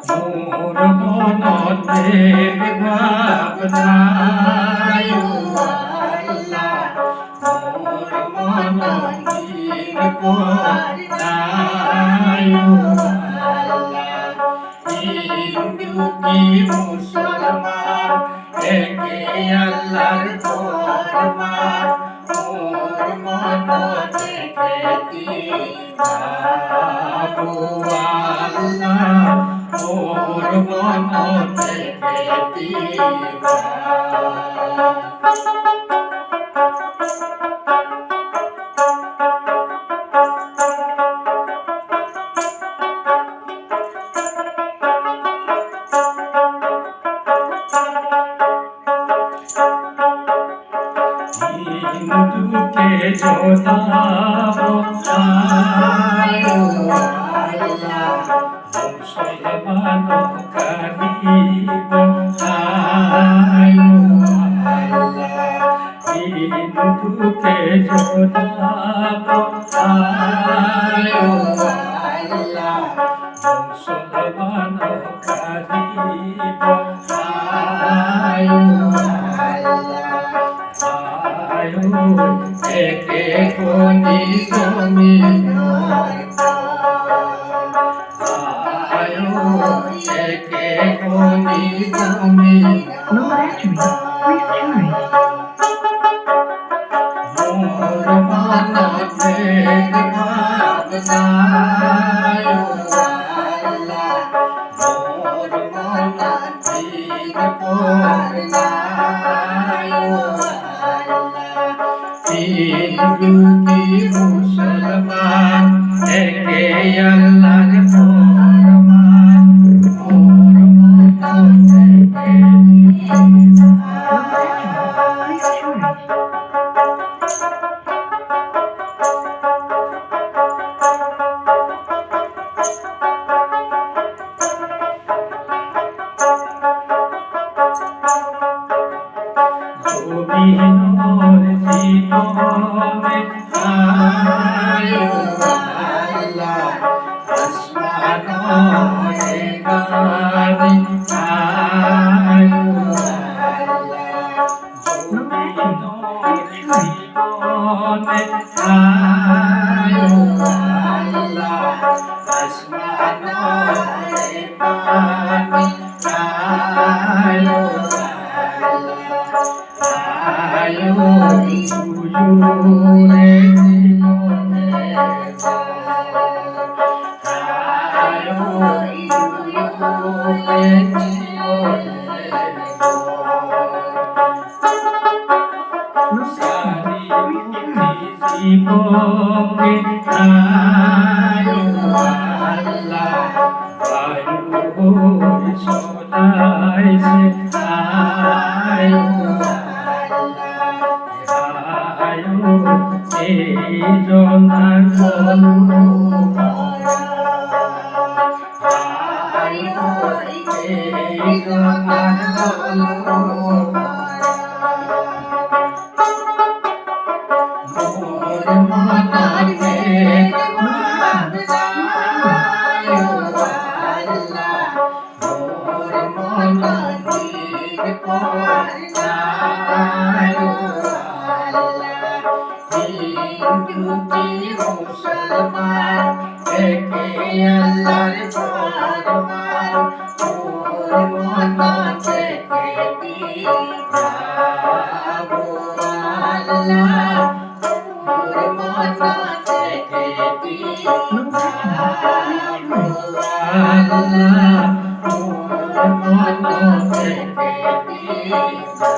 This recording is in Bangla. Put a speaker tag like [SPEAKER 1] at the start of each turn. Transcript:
[SPEAKER 1] মোর মনের ভাবনায় ও আল্লাহ মোর মনের ভাবনায় ও আল্লাহ হিন্দু কি মুসলমান একে আল্লাহর ফরমান মোর মন থেকে দিবাবো আল্লাহ মোর মন থেকে দিবা হিন্দুকে জোতাবো আয় ও আল্লাহ মুসলমান কারিব আয় ও আল্লাহ হিন্দুকে জোতাবো আয় ও আল্লাহ মুসলমান কারিব আয় ও একে কোনি জমিন আয়ো একে কোনি জমিন মোর মনতে ভাবনায় ও আল্লাহ মোর মনতে ভাবনায় ও হিন্দু কি মুসলমান একে আল্লাহর ফরমান মোর মন থেকে জমিনের জীবনে আয় ও আল্লাহ আসমানে গানে আয় ও আল্লাহ জমিনের জীবনে আয় ও আল্লাহ আসমানে গানে আয় ও আয়ো তুয়ুরে জীবনে আয়ো তুয়ুরে জীবনে সারি জীবনে আয়ো আল্লাহ আয়ো সদাইছে আয়ো এই জনার বলো এই জনার বলো মোর মনার ভাবনায় ও আল্লাহ মোর মনার ভাবনায় ও হিন্দু কি মুসলমান একে আল্লাহর ফরমান মোর মন থেকে দিবাবো আল্লাহ মোর মন থেকে দিবাবো আল্লাহ মোর মন থেকে দিবাবো